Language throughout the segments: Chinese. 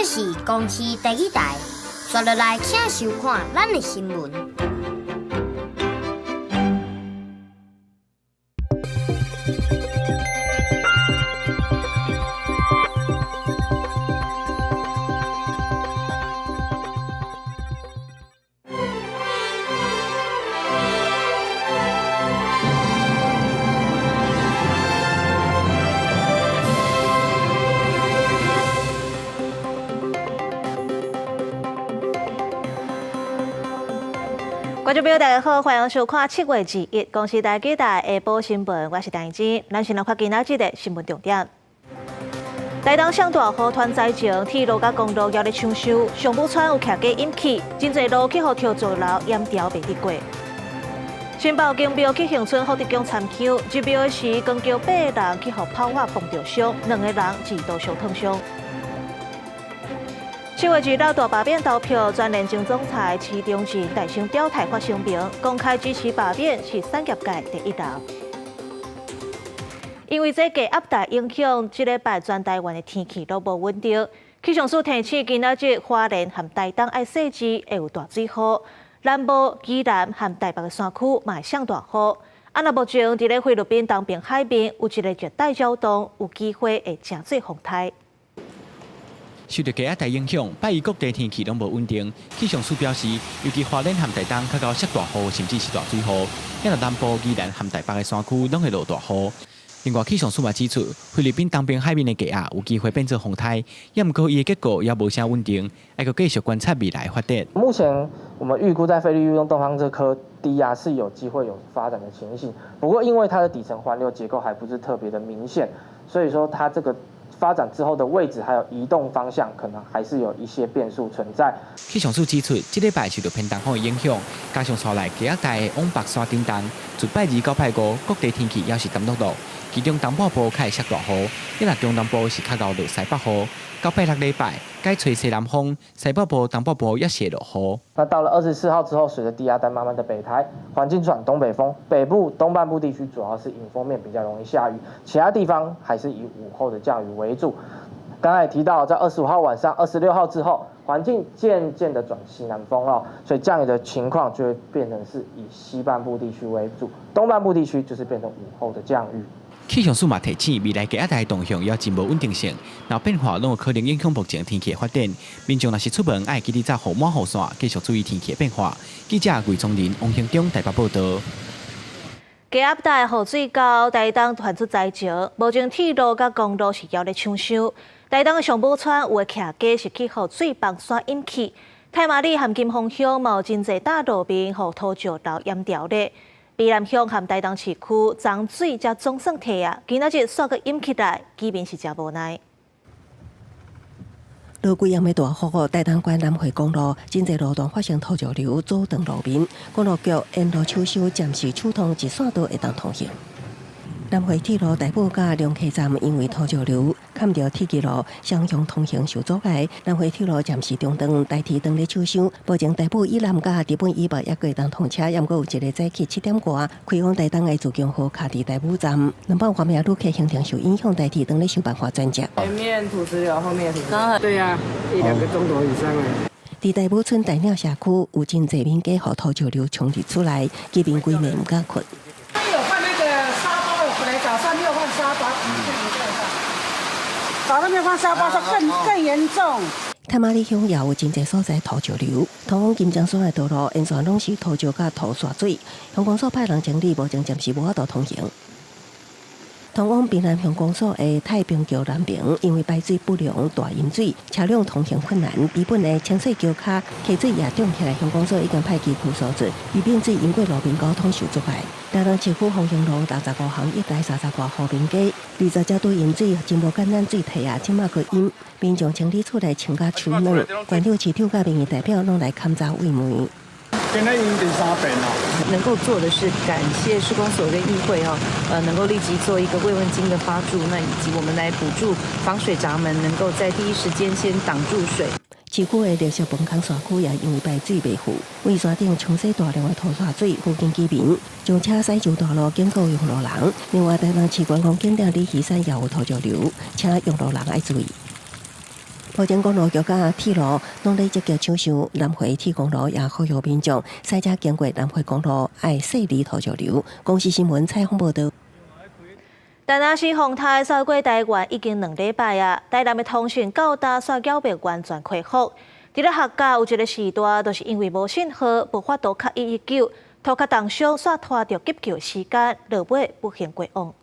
是公司第一台，刷落来请收看咱的新闻。观众朋友，大家好，欢迎收看7月2日公司台记台下晡新闻，我是陈燕。咱先来看今仔日的新闻重点。台东上大雨团灾情，铁路甲公路也咧抢修，上武村有徛架引起，真侪路去互跳座楼淹掉袂得过。新北金标去恒春福德宫参丘，入庙时光桥8个人去互炮火碰着伤，2个人2度烧烫伤。7月2日大罢免投票，全联总总裁徐中仁大声表态发声明，公开支持罢免是产业界第一人。因为这低压带影响，这礼拜全台湾的天气都无稳定。气象署提醒，今仔日花莲和台东爱细致会有大水雨，南部、宜兰和台北的山区嘛会上大雨。若目前伫咧菲律宾东边海面有一个热带扰动，有机会会真侪风台。受到低压带影响，拜一各地天气拢无稳定。气象署表示，尤其花莲和台东较到湿大雨，甚至是大水雨。因为南部、宜兰和台北的山区拢会落大雨。另外，气象署也指出，菲律宾东边海面的低压有机会变成风台，也毋过伊的结果也无啥稳定，还要继续观察未来发展。目前我们预估在菲律宾东方这颗低压是有机会有发展的情形，不过因为它的底层环流结构还不是特别的明显，所以说它这个发展之后的位置还有移动方向，可能还是有一些变数存在。气象署指出，这礼拜受到偏东风的影响，加上带来低压带的往北山顶动，自拜2到拜5，各地天气也是淡落落。其中东北部开始下大雨，因为中南部是较高落西北雨。到拜6礼拜，改吹西南风，西北部、东北部也是落雨。那到了24号之后，随着低压带慢慢的北抬，环境转东北风，北部、东半部地区主要是迎风面比较容易下雨，其他地方还是以午后的降雨为主。刚才也提到，在25号晚上、26号之后，环境渐渐的转西南风哦，所以降雨的情况就会变成是以西半部地区为主，东半部地区就是变成午后的降雨。气象署嘛提醒，未来低压带的动向也真无稳定性，若变化拢有可能影响目前天气的发展。民众若是出门，爱记得早雨满雨伞，继续注意天气的变化。记者魏宗仁、王兴忠台北报道。低压带雨水高，台东传出灾情，目前铁路甲公路是要咧抢修。台东的上武村有个徛架是去互水崩山引起，太麻里和金峰乡嘛有真侪大路面互土石流淹掉咧。宜兰乡和台东市区涨水才总算退啊，今仔日煞个淹起来，居民是真无奈。落几夜的大雨，台东关南回公路真侪路段发生土石流，阻断路面。公路局沿路抢修，暂时疏通一线道会当通行。南回铁路台埔甲龙溪站因为土石流砍到铁吉路，双向通行受阻碍。南回铁路暂时中断，代替当日抢修。目前台埔以南甲日本以北也会当通车，也毋过有一个早起7点外开往台东的自强号卡伫台埔站。南方方面旅客行程受影响，代替当日想办法转接。前面土石流，后面土石流。对呀，1、2个钟头以上了。伫台埔村大鸟社区有真侪民家互土石流冲入出来，居民规暝毋敢困。有换那个沙包，本来早上没有换沙包，早上没有换沙包，说更严重。太麻里乡也有真侪所在土石流，通往金江山的道路沿线拢是土石甲土沙水，乡公所派人整理，目前暂时无法度通行。通往屏南乡公所的太平桥南边，因为排水不良、大淹水，车辆通行困难。基本的清水桥卡溪水也涨起来，乡公所已经派机库疏制，以免水淹过路边交通受阻碍。台东市区方向路65巷130多户民家，20只对淹水真无简单水体啊，即马个淹，民众清理出来清甲手软，关六市长甲民意代表拢来勘查慰问。今天已经第3遍了。能够做的是感谢市公所跟议会能够立即做一个慰问金的发注，那以及我们来补助防水闸门，能够在第一时间先挡住水。市区的绿色本坑山区也因为排水未赴，为山顶冲洗大量的土沙水，附近居民将车驶上道路警告用路人。另外，台东市观光景点里溪山也有土石流，请用路人爱注意。目前公路局甲铁路拢在积极抢修南回铁公路，也呼吁民众赛车经过南回公路爱细离土石流。公视新闻采访报道。台南市风台扫过台湾已经2礼拜啊，台南的通讯到达煞缴未完全恢复。伫咧客家有一个时段，就是因为无信号，无法度敲119，拖卡当伤煞拖着急救时间，落尾不幸过往。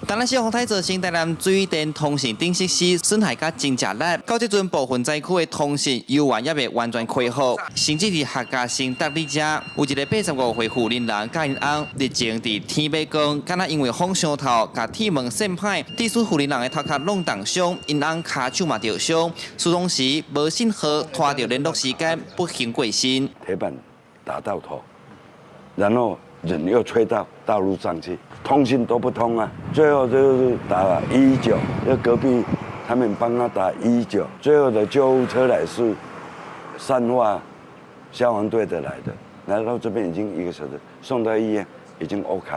台南市风台造成台南水电通讯等设施损害甲真正力，到即阵部分灾区的通讯犹原也未完全恢复，甚至伫客家新达里遮，有一个85岁妇人甲因翁日前伫天马宫，敢若因为风伤透，甲铁门扇歹，致使妇人的头壳弄重伤，因翁骹手嘛着伤，施工时无信号，拖着联络时间，不幸过身。铁板打到头，然后人又吹到道路上去。通信都不通啊，最后就是打了119，就隔壁他们帮他打119，最后的救护车来是善化消防队的来的，来到这边已经1个小时，送到医院已经 OK。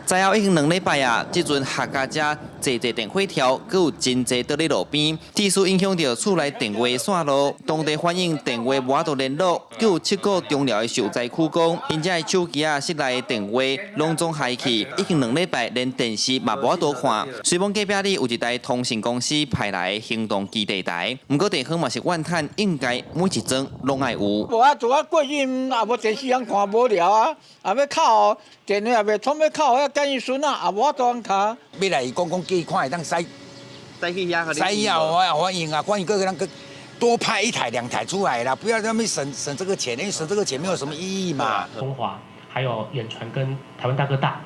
灾后已经2礼拜啊，即阵客家遮坐电火条，佮有真侪倒咧路边，致使影响到厝内电话线路。当地反映电话无法度联络，佮有7个中寮的受灾区讲，因遮的手机啊、室内的电话拢总坏去，已经2礼拜连电视嘛无法度看。虽讲隔壁里有一台通讯公司派来的行动基地台，不过地方嘛是怨叹，应该每一桩拢爱有。无啊，做啊过去也无电视通看无聊啊，也要靠电话也未通要靠遐干预孙啊，也无法度通卡。要来讲寄看会当使去遐，使要欢迎啊，欢迎各个人多派1台2台出来啦，不要在那边省这个钱，因为省这个钱没有什么意义嘛。中华还有远传跟台湾大哥大，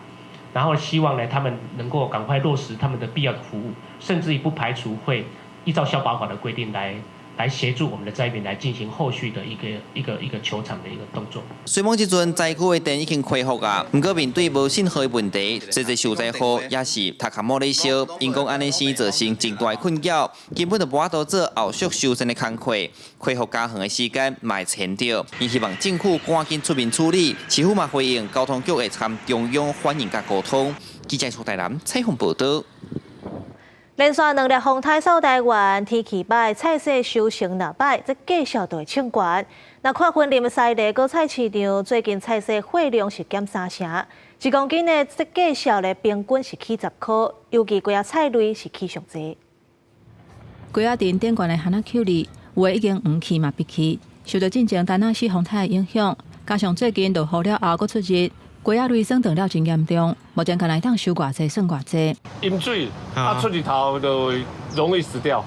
然后希望呢他们能够赶快落实他们的必要的服务，甚至于不排除会依照消保法的规定来协助我们的灾民来进行后续的一个求偿的一个动作。虽讲即阵灾区的电已经恢复啊，不过面对无信号的问题，这受灾户也是头壳摸咧烧，因讲安尼是造成真大的困扰，根本就无法度做后续修缮的工课，恢复加长的时间嘛会牵着。因希望政府赶紧出面处理，市府嘛回应交通局会参中央反映甲沟通。记者苏台南采访报道。连续2日风台扫台湾，天气歹，菜色收成若歹，则继续就会抢关。那看分林西的果菜市场，最近菜色货量是减3成，1公斤的这介绍的平均是起10块，尤其几啊菜类是起上济。几啊镇顶悬的番仔口里，有的已经黄起嘛必起，受到进前台南市风台的影响，加上最近落雨了后搁出日。龟仔类生长了真严重，目前看来当收偌济算偌济。饮水出日头就容易死掉。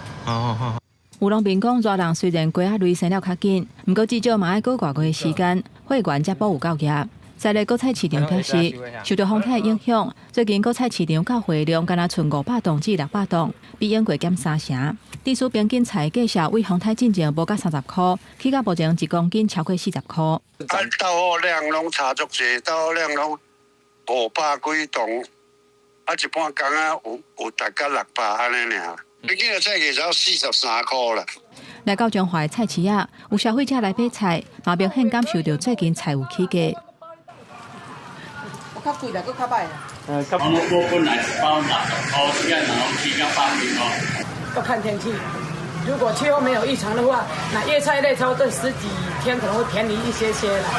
有农民讲，热人虽然龟仔类生了较紧，不过至少嘛爱过偌个时间，货源才保有够业。在咧果菜市场表示，受到风台影响，最近果菜市场到货量敢若剩500吨至600吨，比永过减3成。地区平均菜价小为风台进前无到30块，起到目前1公斤超过40块。到货量拢差足济，到货量拢500几吨，一般工啊有大概600安尼尔。平均的菜价只要43块啦。来到中华的菜市啊，有消费者来买菜，嘛明显感受到最近菜有起价。较贵啦，佫较歹啦。我本来是包60块，现在然后起到80块。要看天气，如果气候没有异常的话，那叶菜类超这10几天可能会便宜一些啦。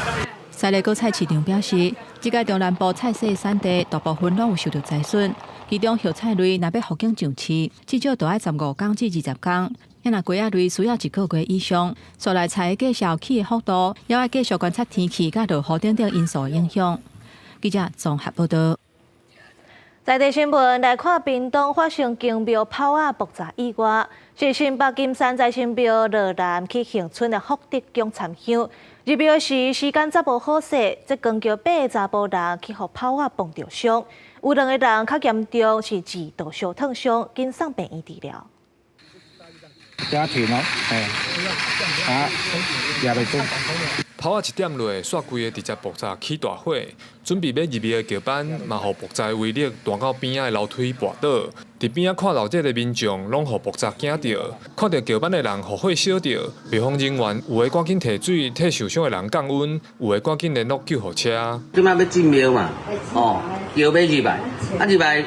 西里果菜市场表示，这届中南部菜色的产地大部分拢有受到灾损，其中叶菜类若要复景上市，至少都要15天至20天。因若龟仔类需要1个月以上，所来菜的价销起的幅度，也要继续观察天气甲落雨等等因素的影响。记者综合报道。在地新闻来看，屏东发生金庙炮仔爆炸意外，是新北金山在新庙乐南去恒春的福德宫参香。入庙时时间则无好势，这光桥8个查甫人去互炮仔碰着伤，有2个人较严重是2度小烫伤，经送病院治疗。家庭哦，也袂准。头仔1点落，煞规个直接爆炸起大火，准备要入庙的桥板，嘛互爆炸威力弹到边仔的楼梯跋倒。伫边仔看到这个民众，拢互爆炸惊着，看到桥板的人互火烧着，消防人员有的赶紧提水替受伤的人降温，有的赶紧联络救护车。即摆要进庙嘛，桥要入来，入来，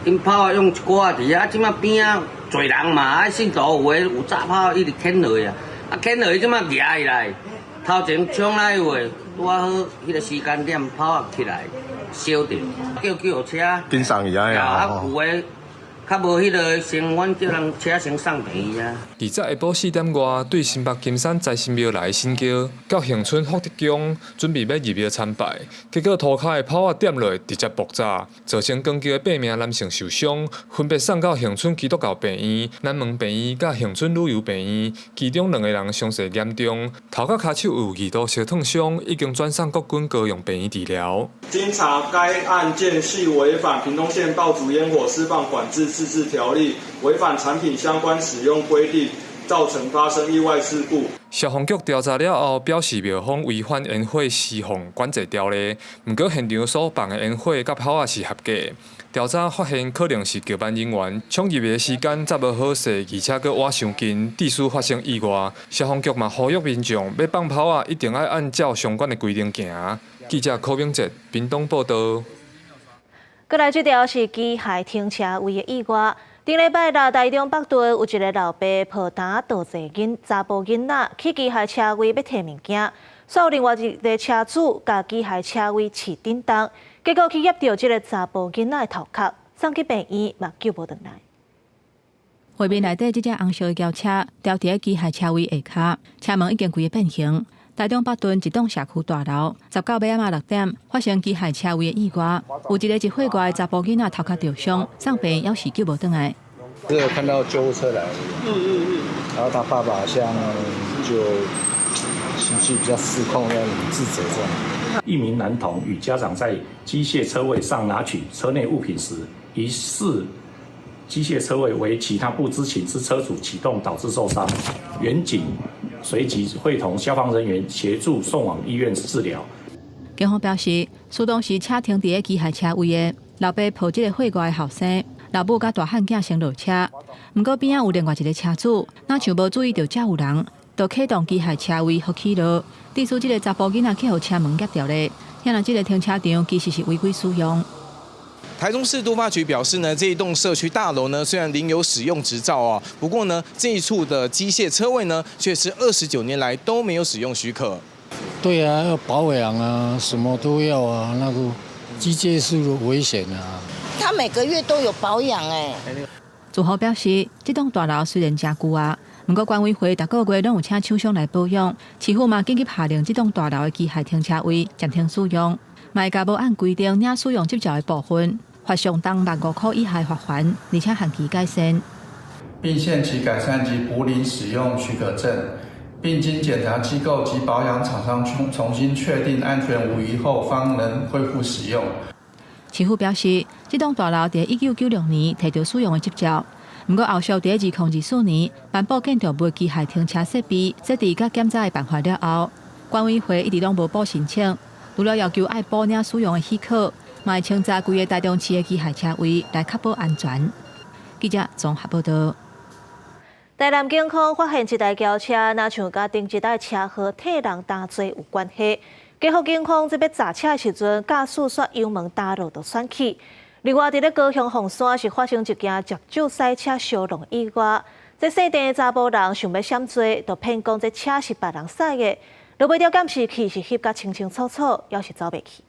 因炮啊用一挂伫啊，即摆边仔侪人嘛，啊，信徒有诶有炸炮一直牵落去啊，牵落去即马夹起来，头前冲来有诶，拄啊好迄个时间点炮啊起来，烧着，叫救护车，紧送去啊！啊，有诶。较无迄个先，阮叫人车先送病院啊。而在下晡4点外，对新北金山财神庙来新桥，到恒春福德宫准备要入庙参拜，结果涂骹的炮啊点落，直接爆炸，造成光桥的8名男性受伤，分别送到恒春基督教病院、南门病院甲恒春旅游病院，其中2个人伤势严重，头甲骹手有2度烧烫伤，已经转送国军高雄病院治疗。经查，该案件系违反屏东县爆竹烟火释放管制自治条例，违反产品相关使用规定，造成发生意外事故。消防局调查了后，表示庙方违反烟火释放管制条例，不过现场所放的烟火甲炮仔是合格。调查发现，可能是交班人员冲入的时间抓无好势，而且佫挖伤近，致使发生意外。消防局嘛呼吁民众要放炮仔，一定要按照相关的规定行。记者柯明哲，屏东报道。过来这条是机械停车位的意外。顶礼拜六，台中北屯有一个老爸抱担倒坐查甫囡仔去机械车位要摕物件，所有另外一个车主甲机械车位饲叮当，结果去压到这个查甫囡仔的头壳，送去病院嘛救无回来。画面内底这只红色的轿车吊伫机械车位下骹，车门已经规个变形。台中北屯一栋社区大楼，19尾仔6点发生机械车位的意外，有一个1岁外的查甫囡仔头壳受伤，送病要是救无回来。只有看到救护车来，然后他爸爸好像就情绪比较失控，要自责这样。一名男童与家长在机械车位上拿取车内物品时，疑似机械车位为其他不知情之车主启动导致受伤，员警随即会同消防人员协助送往医院治疗。警方表示，事当时车停伫机械车位的，老爸抱这个岁外的后生，老母甲大汉囝先落车。不过边仔有另外一个车主，哪像无注意到遮有人，就启动机械车位互起落，致使这个查甫囡仔去互车门夹掉咧。显然，这个停车场其实是违规使用。台中市都发局表示呢，这一栋社区大楼呢，虽然领有使用执照啊，不过呢，这一处的机械车位呢，却是29年来都没有使用许可。对啊，要保养啊，什么都要啊，那个机械是危险啊。他每个月都有保养哎。住户表示，这栋大楼虽然真旧啊，不过管委会逐个月拢有请厂商来保养，市府嘛紧急下令这栋大楼的机械停车位暂停使用，卖家无按规定领使用执照的部分。罚上当15000块以下罚款，而且限期改善，并限期改善及补领使用许可证，并经检查机构及保养厂商重新确定安全无虞后，方能恢复使用。市府表示，这栋大楼在1996年提到使用的执照，不过后续在2024年颁布建筑物机械停车设备设置甲检查的办法了后，管委会一直拢无补申请，除了要求爱补领使用的许可。卖清查规个台中市的机械车位来确保安全。记者综合报道。台南警方发现一台轿车，若像甲顶一台车祸替人担罪有关系。结合警方在要查车的时阵，驾驶煞油门打落就选起。另外，伫咧高雄凤山是发生一件接酒赛车相撞意外。这细店的查甫人想要闪罪，就骗讲这车是别人驶的，落尾了监视器是翕甲清清楚楚，要是走袂去。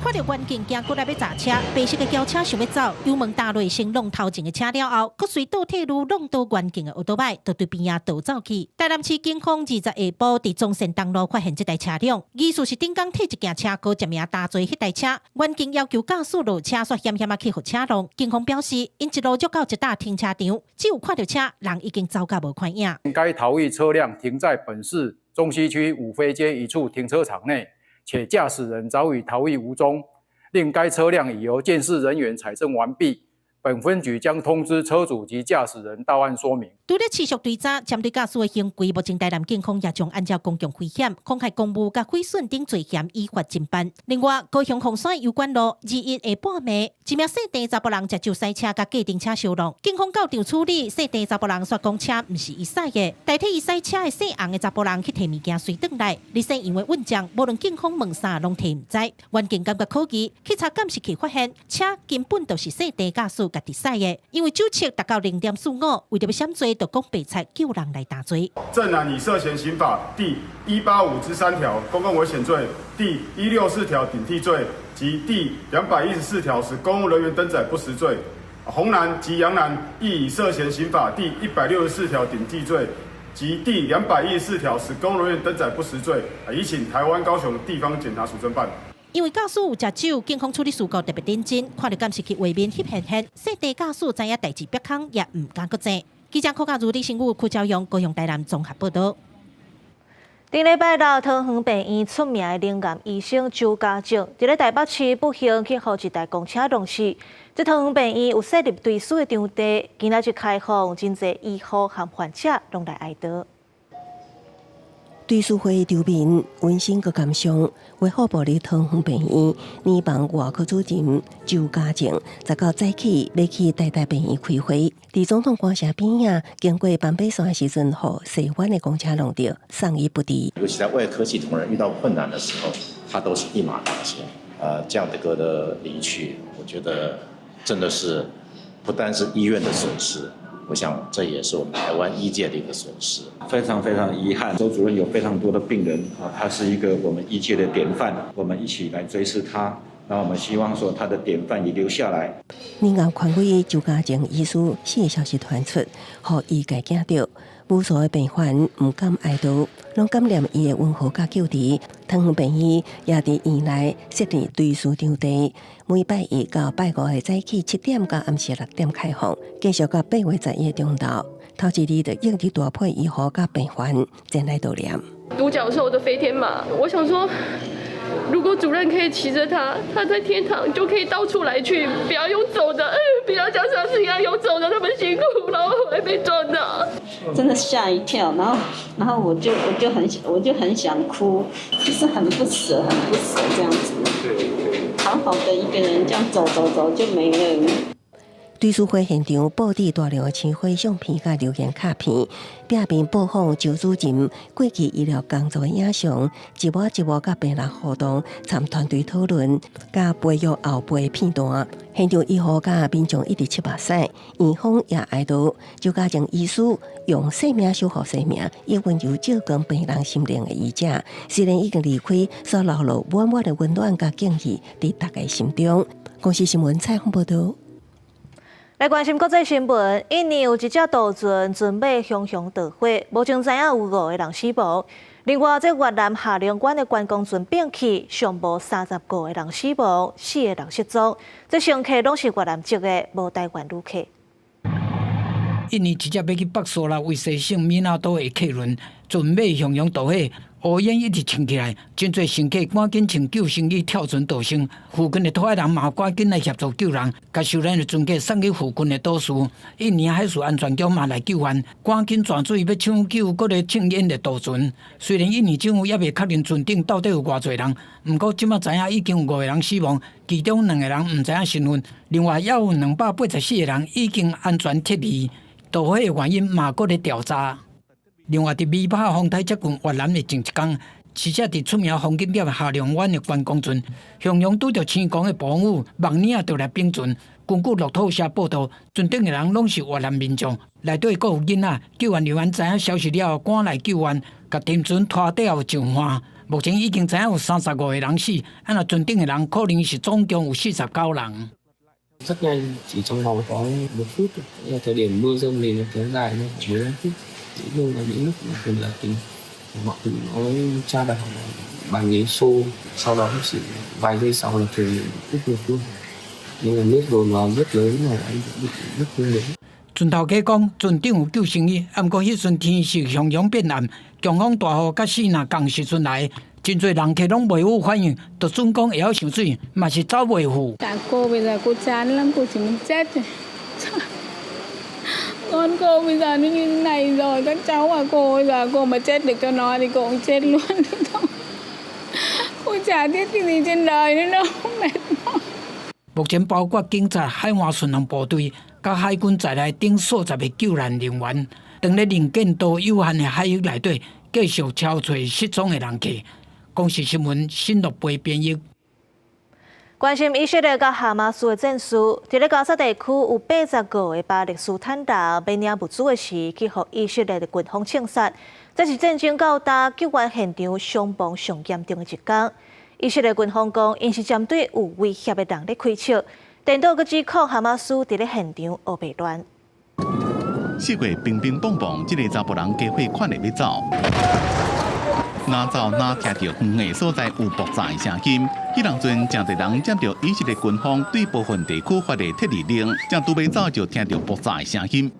看到远景行过来要砸车，白色的轿车想要走，油门打落先弄头前的车了后，佮随倒退路弄到远景的奥多摆，就对边仔倒走去。台南市警方20下晡伫中山东路发现这台车辆，疑似是顶港替一件车高接名打追迄台车，远景要求驾驶落车煞险险啊去互车弄。警方表示，因一路捉到一大停车场，只有看到车，人已经走甲无看影。该逃逸车辆停在本市中西区五妃街一处停车场内。且驾驶人早已逃逸无踪，另该车辆已由鉴识人员采证完毕，本分局将通知车主及驾驶人到案说明。除了持续追查，针对驾驶的行为，目前台南警方也将按照公共危险、妨害公务、甲毁损等罪嫌依法侦办。另外，高雄凤山有关路21下半暝，一名细地查甫人接酒赛车甲计程车相撞，警方到场处理，细地查甫人说讲车不是伊驶的，代替伊驶车的细红的查甫人去摕物件随转来，理性因为稳将，无论警方问啥拢摕唔知。原警感觉可疑，去查监视器发现车根本就是细地驾驶，做家己使的，因为酒测达到0.45，为着要闪罪，就讲白菜叫人来打罪。正南以涉嫌刑法第185之3条公共危险罪、第164条顶替罪及第214条使公务人员登载不实罪。洪南及杨南亦以涉嫌刑法第164条顶替罪及第214条使公务人员登载不实罪，移请台湾高雄地方检察署侦办。因为驾驶有食酒，警方处理事故特别认真，看到监视器画面翕现现，细地驾驶知影代志别空，也唔敢搁坐。记者柯家如李新武、柯昭阳高雄台南综合报道。顶礼拜六，桃园病院出名的灵癌医生周家正，伫咧台北市不幸去互一台公车撞死。这桃园病院有设立追思的场地，今仔日开放，真侪医护和患者拢来哀悼。追思会场面温馨佮感伤，卫福部的桃园病院年房外科主任周家正19早起要去台大病院开会，伫总统官舍边仔经过板北线时阵，互西湾的公车弄到伤医不治。尤其在外科系统人遇到困难的时候，他都是一马当先。这样的个的离去，我觉得真的是不单是医院的损失。我想这也是我们台湾医界的一个损失，非常非常遗憾。周主任有非常多的病人啊，他是一个我们医界的典范，我们一起来追思他。那我们希望说他的典范也留下来。年癌权威周家正医师死的消息传出，互医界惊到，无数的病患唔敢哀悼，拢感念伊的温和甲救治。桃园病院也伫院内设立追思场地，每拜一到拜五的早起7点到暗时6点开放，继续到8月11中昼。头一日就一直大批医护甲病患前来悼念。独角兽的飞天马，我想说，如果主任可以骑着它，他在天堂就可以到处来去，不要用走的，不要像上次一样用走的那么辛苦，然后还被撞到，真的吓一跳，然后我就很想哭，就是很不舍这样子。好好的一个人这样走就没了。追思会现场布置大量的青花相片甲留言卡片，壁面播放周主任过去医疗工作的影像，一幕一幕甲病人互动，参团队讨论，甲培育后辈的片段。现场医护甲民众一直七目屎，院方也哀悼周家正医师用生命守护生命，以温柔照光病人心灵的医者。虽然已经离开，所留落满满的温暖甲敬意伫大家心中。公司新闻采访报道。来关心国际新闻，印尼有一只渡船准备熊逃火，目前知影有5个人死亡。另外，这越南下龙湾的观光船变起，上无35个人死亡，4个人失踪。这乘客拢是越南籍的，无台湾旅客。印尼一只要去北索拉维西省米纳岛的客轮，准备向洋渡火，乌烟一直撑起来，真侪乘客赶紧穿救生衣跳船逃生。附近的土人嘛赶紧来协助救人，甲受难的船客送去附近的岛屿。印尼海事安全局嘛来救援，赶紧转水要抢救各个庆烟的渡船。虽然印尼政府也未确认船顶到底有偌侪人，不过即马知影已经有5个人死亡，其中2个人唔知影身份，另外也有284个人已经安全撤离。渡火的原因嘛搁咧调查。另外，伫美帕风台接近越南的前一天，是只伫出名风景点下龙湾的观光船，向阳拄着青光的暴风雨，梦领就来冰船。根据路透社报道，船顶的人拢是越南民众，内底阁有囡仔。救援人员知影消息了后，赶来救援，甲停船拖掉上岸。目前已经知影有35个人死，若船顶的人可能是总共有49人。Rất nhanh, chỉ trong vòng có 1 phút, là thời điểm mưa rông thì nó kéo dài nó 15 phút. Nhưng mà những lúc thường là mọi thứ nó tra đảo bằng ghế xô, sau đó chỉ vài giây sau là thuyền đứt ngược luôn. Nhưng mà nước dồn vào rất lớn mà anh bị rất không lớn. 船头家讲，船顶有救生衣，不过迄阵天是向阳变暗，强风大雨甲四那同时阵来，真侪人客拢袂有反应，就准讲会晓上水，嘛是走袂赴。Cô bây giờ cô chán lắm, cô chỉ muốn chết rồi. Con cô bây giờ nó như thế này rồi, các cháu à cô bây giờ cô mà chết được cho nó thì cô cũng chết luôn thôi. Cô chả biết cái gì trên đời nữa đâu, mệt mỏi. 目前包括警察、海岸巡防部队、甲海军在内等数十个救援人员，当咧临近到有限的海域内底，继续敲找失踪的人客。公视新闻新乐培编译。关心以色列甲哈马斯的战事，伫咧加沙地区有80个的巴勒斯坦人要领物资的时，去互以色列的军方枪杀。这是战争到达救援现场伤亡上严重的一天。以色列军方讲，因是针对有威胁的人咧开枪，电脑阁指控哈马斯伫咧现场黑白乱。四月乒乒乓乓，一个查甫人加伙款嚟要走。哪走哪听到远的所在有爆炸的声音，迄当阵真侪人接到以色列军方对部分地区发的特例令，正拄要走就听到爆炸的声音。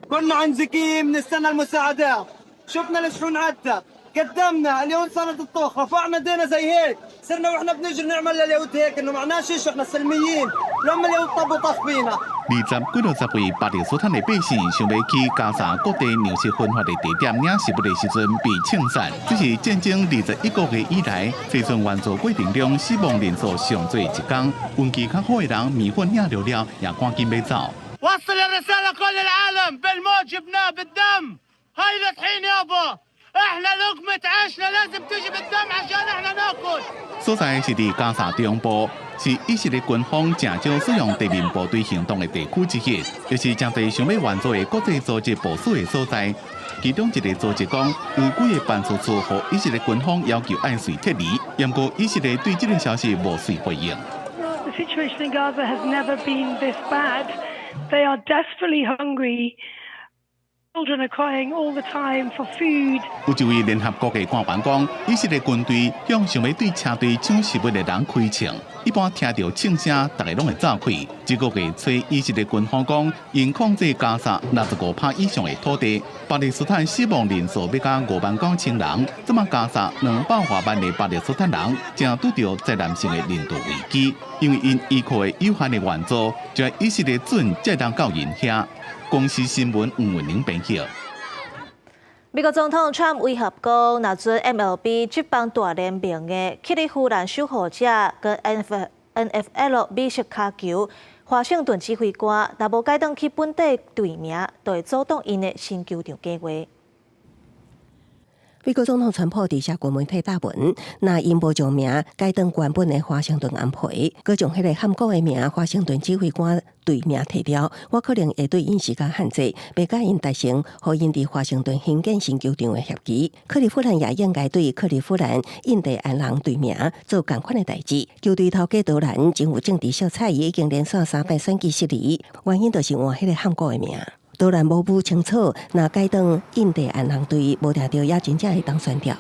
قدمنا اليوم صارت الطوخ رفعنا ايدينا زي هيك صرنا واحنا بنجري نعمل لليهود هيك انه معناه شيء احنا سلميين لما اليهود طبوا طخ فينا 20几60位巴勒斯坦的百姓想要去加沙各地粮食分发的地点领食物的时阵被枪杀，这是战争21个月以来飞船运作过程中死亡人数上最一天。运气较好的人米粉领了了，也赶紧要走。وصل الرسالة كل العالم بالموت جبناه بالدم هاي الطحين يابا احنا لقمة عيشنا لازم تيجي بالدم عشان احنا ناكل 所在是伫加沙中部，是以色列军方正少使用地面部队行动的地区之一，又是真侪想要援助的国际组织部署的所在。其中一个组织讲，有几个办事处和以色列军方要求按时撤离，不过以色列对这个消息无遂回应。The situation in Gaza has never been this bad. They are desperately hungry. Children are crying all the time for food. 有一位联合国的官员讲，以色列军队向想要对车队抢食物的人开枪，一般听到枪声，大家拢会走开。这个月初，以色列军方讲，因控制加沙65%以上的土地，巴勒斯坦死亡人数要到59000人。这么加沙200万的巴勒斯坦人正拄到灾难性的人道危机，因为因依靠的有限的援助，就以色列准才能到因遐。公司新闻黄文玲编辑。美国总统川普威胁讲，若准 MLB 举办大联名的克利夫兰守护者跟 NFL 美式卡球华盛顿指挥官，若无改动去本地队名，就会阻挡因的新球场计划。美国总统川普伫社群媒体答问，那因无将名改动原本的华盛顿安培，佮将迄个韩国的名华盛顿指挥官队名摕掉，我可能会对因时间限制，袂甲因达成互因伫华盛顿兴建新球场的协议。克利夫兰也应该对克利夫兰印第安人队名做同款的代志。球队头家多兰真有政治色彩，已经连续3摆选举失利，原因就是换迄个韩国的名。当然无不清楚，若改动印第安人队无定到也真正会当选掉。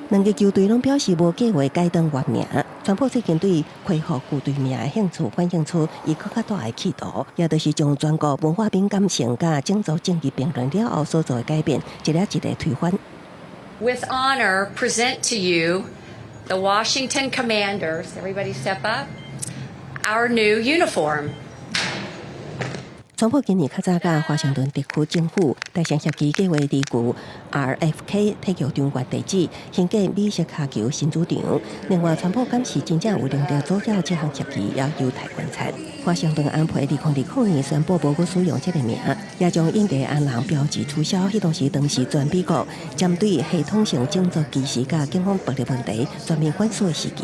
两个球队拢表示无计划改动原名。川普最近对恢复旧队名的兴趣反映出伊更较大的企图，也就是将全国文化敏感性甲种族正义评论了后所做的改变，一个一个推翻。With honor, present to you the Washington Commanders. Everybody step up. Our new uniform. 川普今年较早甲华盛顿地区政府大商协议计划地区 RFK 体育场原地址兴建美式卡球新主场。另外，川普敢是真正有能力阻止这项协议，也有待观察。华盛顿安培2009年宣布无去使用这个名，也将印第安人标志取消。迄当时全美国针对系统性种族歧视甲警方暴力问题全面反思的时期。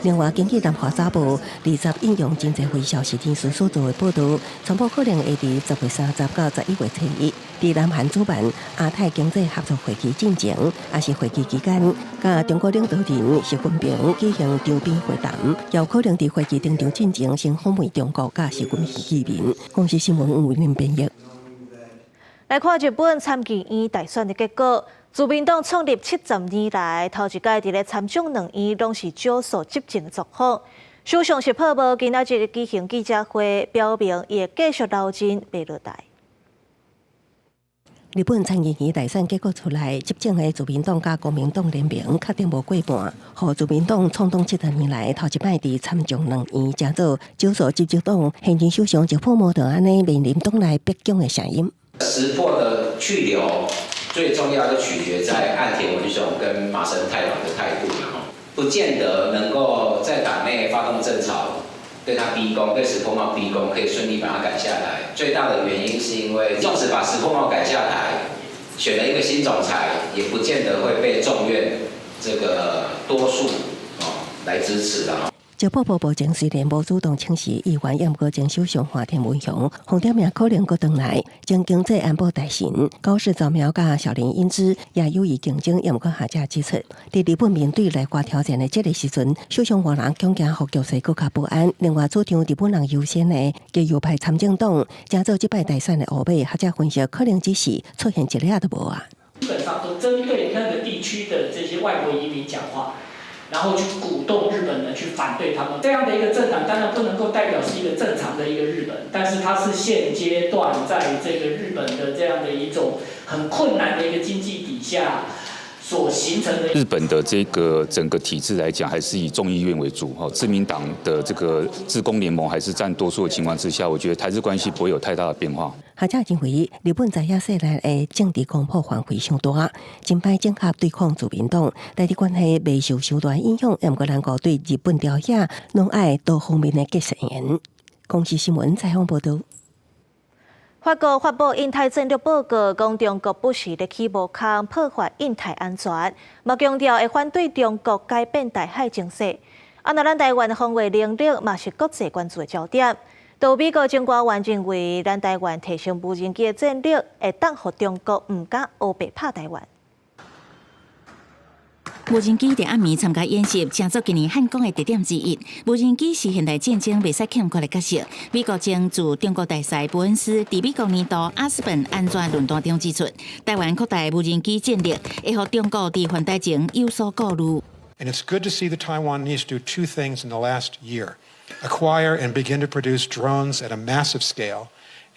另外，根据南华早报20引用真侪非消息人士所做的报道，川普可能会伫10月30到11月7日，伫南韩主办亚太经济合作会议进前，也是会议期间，甲中国领导人习近平举行场边会谈，也可能伫会议登场进前先访问中国甲习近平见面。公司新闻黄文玲编译。来看日本参议院大选的结果。自民党创立70年来，头一届伫咧参众两院拢是少数执政的作风。首相是泡沫今仔日举行记者会，表明伊会继续留任袂落台。日本参议院大选结果出来，执政的自民党甲国民党联名确定无过半，互自民党创党70年来头一摆伫参众两院加做少数执政党现任首相就泡沫就安尼面临党内逼宫的声音。石破的去留。最重要的取决在岸田文雄跟麻生太郎的态度了，不见得能够在党内发动争吵，对他逼宫，对石破茂逼宫，可以顺利把他赶下台。最大的原因是因为，纵使把石破茂赶下台，选了一个新总裁，也不见得会被众院这个多数来支持的。交保部部长虽然无主动请示议员，也毋过经首相华田文雄洪点名可能阁回来，将经济安保大臣高市早苗甲小林英之也有意竞争，也毋过下架指出，伫日本面对内外挑战的这个时阵，首相华人恐惊互局势更加不安。另外，主张日本人优先的给右派参政党加做击败大选的乌马，学者分析可能只是出现一粒都无啊。基本上都针对那个地区的这些外国移民讲话。然后去鼓动日本人去反对他们，这样的一个政党当然不能够代表是一个正常的一个日本，但是它是现阶段在这个日本的这样的一种很困难的一个经济底下所形成的。日本的这个整个体制来讲，还是以众议院为主，自民党的这个自公联盟还是占多数的情况之下，我觉得台日关系不会有太大的变化。学者认为，日本在亚细内的政治攻破范围上大，真歹整合对抗自民党，内地关系未受相大影响，也毋过能够对日本朝野拢爱多方面的结善缘。公视新闻采访报道。法国发布印太战略报告，讲中国不时咧起无空破坏印太安全，嘛强调会反对中国改变台海情势。那咱台湾防卫能力嘛是国际关注的焦点。到美国情报员认为，咱台湾提升无人机的战略，会当互中国唔敢乌白拍台湾。无人机伫暗暝参加演习，成做今年汉光的特点之一。无人机是现代战争袂使欠缺的角色。美国将驻中国大使伯恩斯伫美国年度阿斯本安全论坛中指出，台湾扩大无人机战略，会互中国伫反台前有所顾虑。And it's good to see that Taiwan needs to do two things in the last year: acquire and begin to produce drones at a massive scale,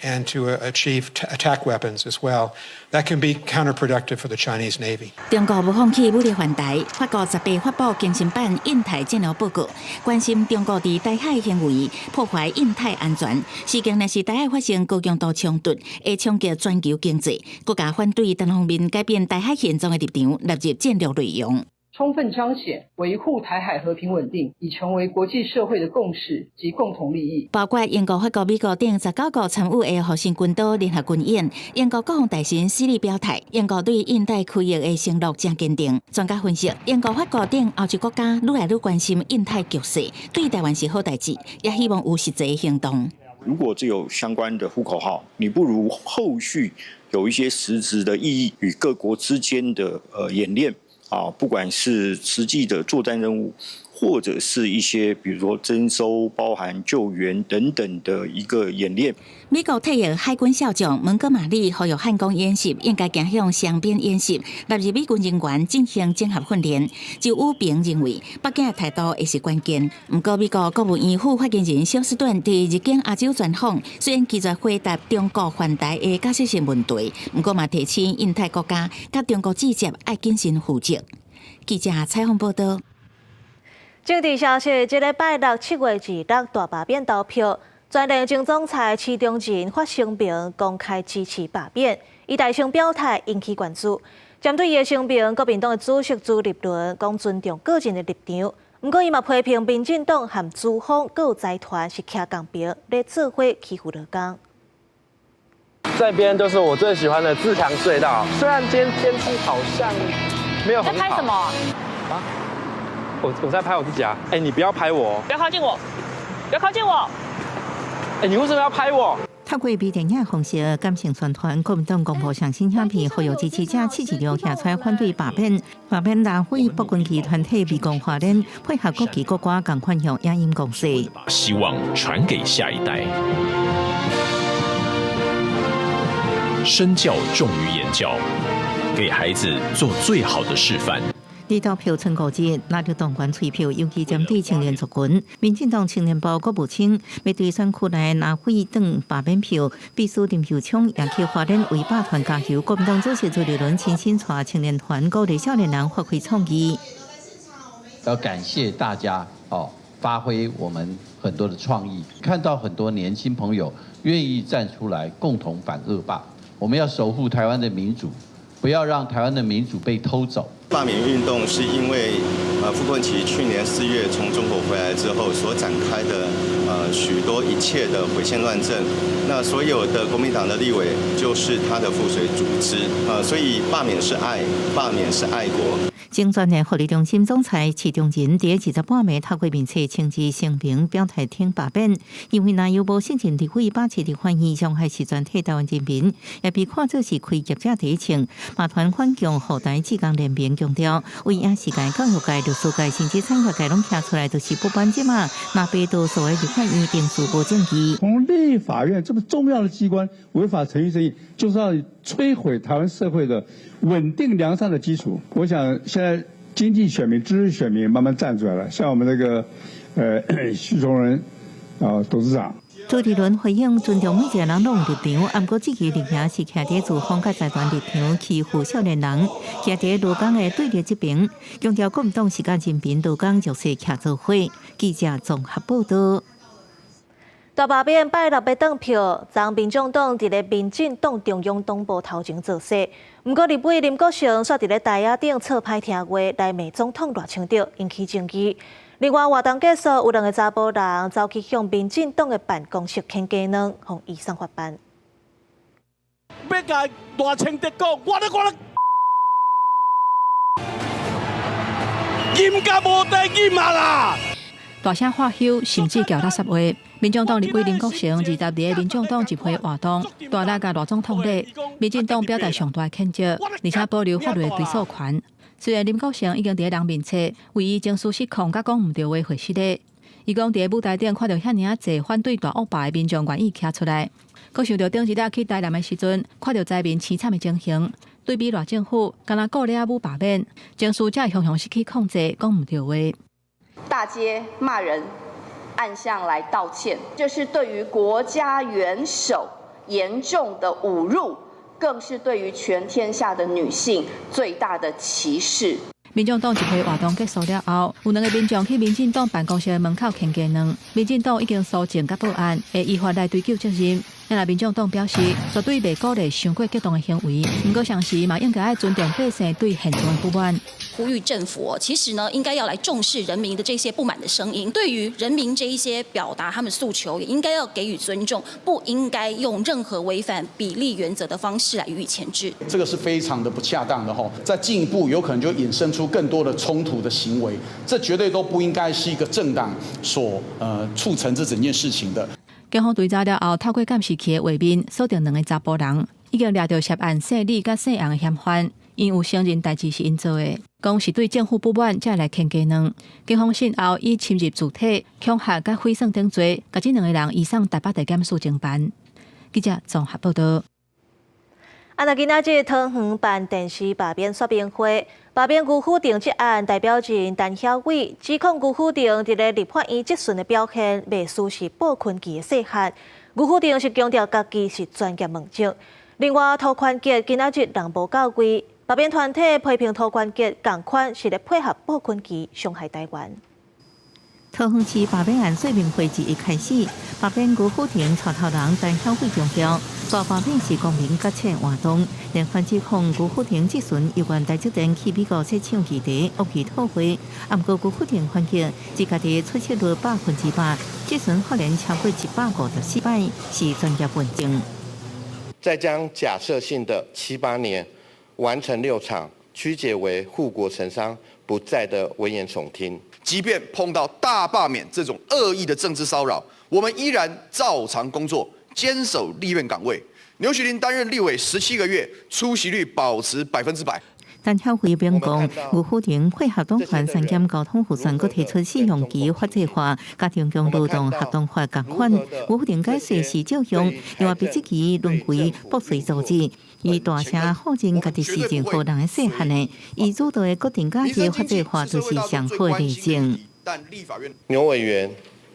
and to achieve attack weapons as well. That can be counterproductive for the Chinese Navy. 中国无放弃武力反台，法国18发布更新版印太战略报告，关心中国伫台海行为破坏印太安全。事件若是台海发生高强度冲突，会冲击全球经济。国家反对单方面改变台海现状的立场，纳入战略内容。充分彰显维护台海和平稳定已成为国际社会的共识及共同利益。包括英国、法国、美国等19国参与的核心军岛联合军演，英国国防大臣犀利表态，英国对印太区域的承诺正坚定。专家分析，英国、法国等欧洲国家愈来愈关心印太局势，对台湾是好代志，也希望有实际的行动。如果只有相关的呼口号，你不如后续有一些实质的意义与各国之间的演练。不管是实际的作战任务，或者是一些比如说征收、包含救援等等的一个演练。美国退役海军少将蒙哥马利呼吁汉光演习应该走向双边演习，纳入美军人员进行整合训练。就有评认为，北京的态度会是关键。不过，美国国务院副发言人休斯顿伫日经亚洲专访，虽然拒绝回答中国反台的假设性问题，不过嘛提醒印太国家甲中国直接爱谨慎负责。记者采访报道。政治消息：这礼拜六7月26大罢免投票，全联前总裁施中仁发声明公开支持罢免，伊大声表态引起关注。针对伊的声明，国民党的主席朱立伦讲尊重个人的立场，不过伊嘛批评民进党和资方各有财团是徛共边，咧做伙欺负劳工。这边就是我最喜欢的自强隧道，虽然今天天气好像没有很好。在拍什么？啊？我在拍我自己啊！哎，你不要拍我！不要靠近我！不要靠近我！哎，你为什么要拍我？透过微电影方式感情宣传，国民党公布上新影片，呼吁支持者支持量下出反对罢免。罢免大会不分歧团体未共发言，配合国旗国歌共款向影音公示，希望传给下一代。身教重于言教，给孩子做最好的示范。离投票成果日，拿着当权催票，尤其针对青年族群。民进党青年部国务卿面对选区内拿回等罢免票，必须林秀聪也去发展为罢团加油。国民党主席朱立伦亲身带青年团鼓励少年人发挥创意。要感谢大家发挥我们很多的创意，看到很多年轻朋友愿意站出来共同反恶霸。我们要守护台湾的民主，不要让台湾的民主被偷走。罢免运动是因为傅昆萁去年4月从中国回来之后所展开的许多一切的毁宪乱政，那所有的国民党的立委就是他的附随组织所以罢免是爱，罢免是爱国。精专的护理中心总裁池中仁伫28暝透过面册亲自声明表态挺罢免，因为若有无信任立委把持的反映伤害是全体台湾人民，也被看作是开业者第一枪。麻团反共后台职工联盟强调，为影视界、教育界、律师界甚至产业界拢站出来，都是不满即嘛，那被多所谓立法院定数无正义。从立法院这么重要的机关违法程序正义，就是要摧毁台湾社会的稳定良善的基础。我想现在经济选民、知识选民慢慢站出来了，像我们那个许崇仁董事长。朱立伦回应尊重每一个人拢有立场，不过这个立场是徛伫自封甲财团立场欺负少年人，徛伫罗港的对立这边，强调国民党是甲人民罗港弱势徛做伙。记者综合报道。大罢免拜六要登票，让民众党伫咧民进党中央党部头前做势。不过立委林国成却伫咧台仔顶错歹听话来骂总统赖清德，引起争议。另外活动结束，有2个查甫人走去向民进党的办公室献鸡卵，向医生发办。要甲赖清德讲，我阴甲无地阴啊啦！大声喝休，甚至叫垃圾话。民众党立委林国成20日民众党集会活动，大力甲赖总统礼，民进党表达上大谴责，而且保留法律追诉权。虽然林国成已经伫人面册为伊情绪失控甲讲毋对话回失礼，伊讲伫舞台顶看到遐尔济反对大恶霸的民众愿意徛出来，佮想到顶一日去台南的时阵，看到灾民凄惨的情形，对比赖政府敢若顾了舞罢免，情绪才会向向失去控制，讲毋对话。大街骂人，暗巷来道歉，这是对于国家元首严重的侮辱。更是对于全天下的女性最大的歧视。民众党集会活动结束了后，有2个民众去民进党办公室门口献鸡卵，民进党已经搜证甲报案，会依法来追究责任。然而，民众党表示，绝对袂鼓励伤过激动的行为，不过上时嘛应该要尊重百姓对现状的不满。呼吁政府其实呢，应该要来重视人民的这些不满的声音，对于人民这一些表达他们诉求，也应该要给予尊重，不应该用任何违反比例原则的方式来予以钳制。这个是非常的不恰当的再进一步有可能就衍生出更多的冲突的行为，这绝对都不应该是一个政党所促成这整件事情的。警方追查了后，透过监视器的画面，锁定2个查甫人，已经抓到涉案姓李甲姓杨的嫌犯，因有承认代志是因做的，讲是对政府不满才来献鸡卵。警方讯后以侵入主体、恐吓甲毁损等罪，甲这2个人移送台北地检署侦办。记者综合报道。今仔日桃园办电视罢免说明会，罢免辜富城这案代表人陈晓伟指控辜富城伫咧立法院质询的表现未属是保困期的细限。辜富城是强调家己是专业问责。另外，涂宽杰今仔日人无到位，罢免团体批评涂宽杰共款是咧配合保困期伤害台湾。桃园市罢免案说明会一开始，罢免辜富城带头人陈晓伟强调，大罢免是公民决策活动，连番指控辜富城质询有关台积电去美国设厂基地恶意讨回，不过辜富城反击，自家己出席率100%，质询发言超过154摆，是专业问证。再将假设性的7、8年完成6场，曲解为护国神山不再的危言耸听。即便碰到大罢免这种恶意的政治骚扰，我们依然照常工作，坚守立院岗位。刘雪玲担任立委17个月，出席率保持100%。陈晓伟表讲，辜富城配合党团3检交通护算，佮提出4项期法制化，加强强劳动合同法共款。辜富城解释是照用，另外比这期沦为剥削组织，以大声否认家己是政府人的细汉的，以主导的固定假期法制化就是上好的例证。牛委员，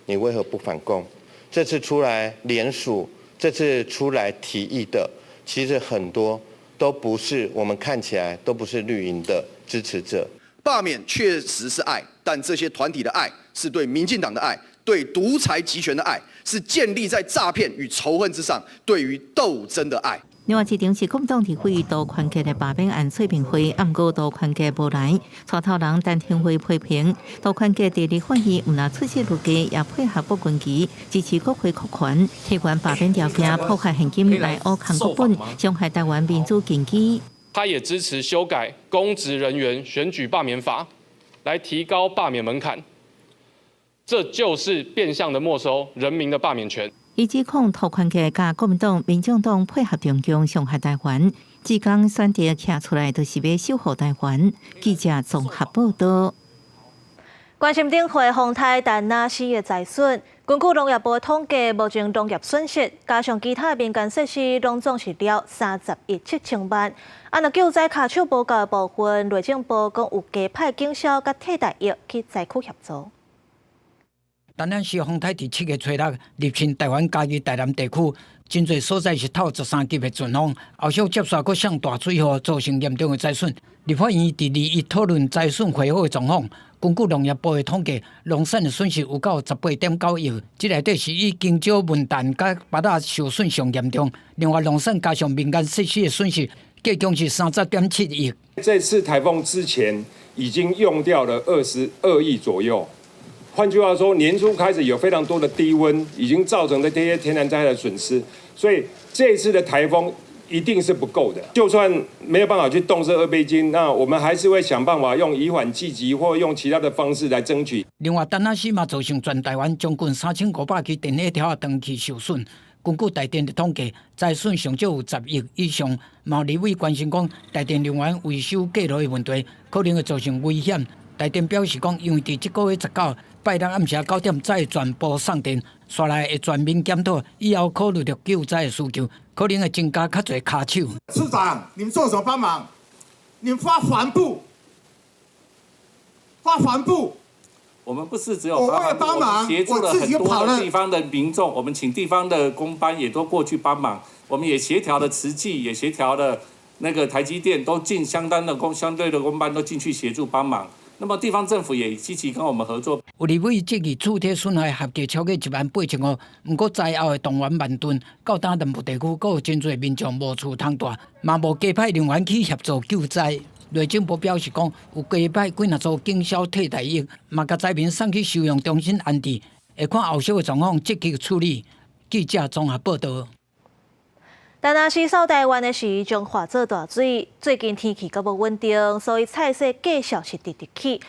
你为何不反共？这次出来联署，这次出来提议的，其实很多都不是我们看起来都不是绿营的支持者。罢免确实是爱，但这些团体的爱是对民进党的爱，对独裁集权的爱，是建立在诈骗与仇恨之上，对于斗争的爱。另外一场是国民党提议杜宽杰的罢免案说明会，不过杜宽杰无来，带头人陈廷辉批评杜宽杰在立法院唔拿出席率低，也配合保军期，支持国会扩权，提悬罢免条件，破坏现金来乌空国本，伤害台湾民主根基。他也支持修改公职人员选举罢免法，来提高罢免门槛。这就是变相的没收人民的罢免权。伊指控涂宽基甲国民党、民众党配合中共伤害台湾，志刚选择徛出来，就是要守护台湾。记者综合报道。关心顶会丰台丹那市的财损，根据农业部统计，目前农业损失加上其他民间设施，拢总是了30亿7千万。若救灾卡手报告的部分，内政部讲有加派警消甲替代役去灾区协助。丹那市丰台伫7月初6入侵台湾嘉义台南地区，真侪所在是透13级的阵风，后续接续搁上大水雨，造成严重的灾损。立法院伫2月讨论灾损恢复的状况。根据农业部的统计，农产的损失有到18.9亿，这内底是以香蕉、文旦甲芭乐受损上严重。另外，农产加上民间设施的损失，计共是30.7亿。这次台风之前已经用掉了22亿左右。换句话说，年初开始有非常多的低温，已经造成的这些天然灾害的损失，所以这一次的台风一定是不够的。就算没有办法去动这2倍金，那我们还是会想办法用以缓济急，或用其他的方式来争取。另外，丹那市嘛造成全台湾将近3500基电铁条长期受损。根据台电的统计，灾损上少有10亿以上。毛立委关心讲，台电人员维修过劳的问题，可能会造成危险。台电表示讲，因为伫这个月19拜六暗时9点才全部送电，刷来会全面检讨，以后考虑到救灾的需求，可能会增加较侪卡手。市长，你们做什么帮忙？你们发帆布，发帆布。我们不是只有发帆布，我们协助了很多的地方的民众，我们请地方的工班也都过去帮忙，我们也协调了慈济，也协调了那个台积电，都进相对的工班都进去协助帮忙。那么地方政府也积极跟我们合作。有立委这个厝体损害合计超过18000户，不过灾后的动员万吨，到达南部地区，还有真侪民众无厝通住，嘛无加派人员去协助救灾。内政部表示讲，有加派几若组警消替代役，嘛甲灾民送去收容中心安置，会看后续的状况积极处理。记者综合报道。丹那市扫台湾的是将化作大水，最近天气较无稳定，所以菜色继续是直直起。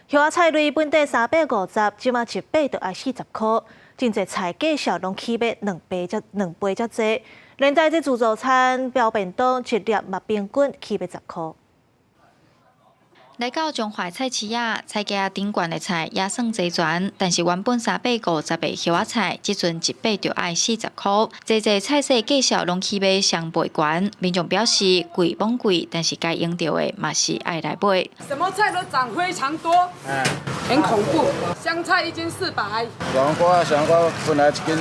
叶菜类本地350，即马1倍就要40块，真侪菜继续拢起码2倍才多。连带这自助餐标便当一粒嘛平均起码10块。来到中华菜市啊，菜价顶悬的菜也算齐全，但是原本350的叶仔菜，即阵1倍就要40块。这菜色继续拢起码双倍悬，民众表示贵罔贵，但是该用到的嘛是爱来买。什么菜都涨非常多，很恐怖。香菜1斤400，小黄瓜本来1斤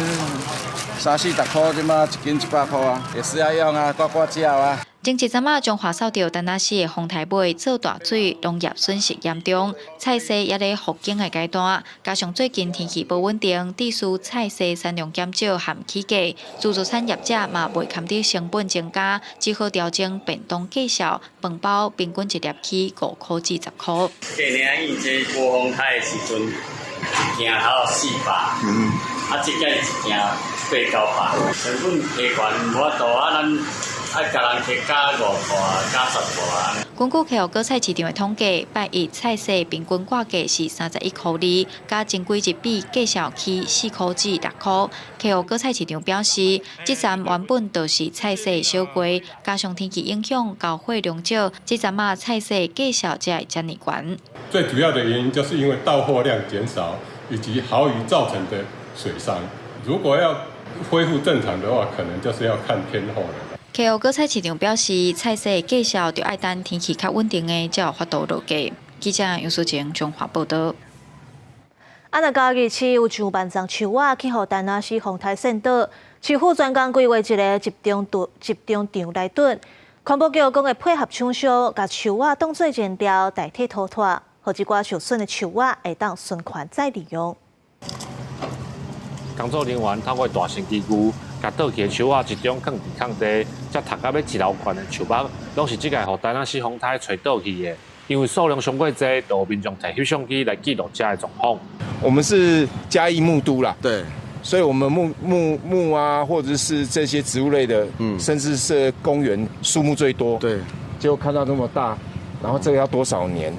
30-40块，即马1斤100块啊，也是要用啊，刮椒啊。前一阵仔，中华扫到丹那市的丰台尾做大水，农业损失严重，菜色也在复耕的阶段。加上最近天气不稳定，致使菜色产量减少和起价，自助餐业者嘛未堪得成本增加，只好调整便当计数，饭包平均一粒起5块至10块。今年伊这过丰台的时阵，一件头400，啊，这件是一件800，成本提悬无法度啊，咱。爱甲人去加5块、加10块。根据溪湖果菜市场的统计，拜一菜色平均价格是31块2，加前几日比计小起4块至6块。溪湖果菜市场表示，这站原本就是菜色小贵，加上天气影响，交货量少，这站嘛菜色计小才会这么悬。最主要的原因就是因为到货量减少，以及豪雨造成的水伤。如果要恢复正常的话，可能就是要看天候了。溪湖果菜市场表示，菜色计销就要等天气较稳定的，才有法度落价。记者杨淑晴中华报道。若到日市有上万丛树仔去予丹那市丰台县岛，市府专工规划一个集中场来蹲。环保局讲会配合厂商，把树仔当作燃料代替拖拖，互一寡受损的树仔会当循环再利用。工作人员透过大型机具，甲倒去的树仔集中放伫空地，才读到要1楼悬的树木，拢是即个予丹那市丰台找倒去的。因为数量上过多，就有民众摕翕相机来记录这的状况。我们是嘉义木都啦，对，所以我们木啊，或者是这些植物类的，甚至是公园树木最多，对。结果看到这么大，然后这个要多少年？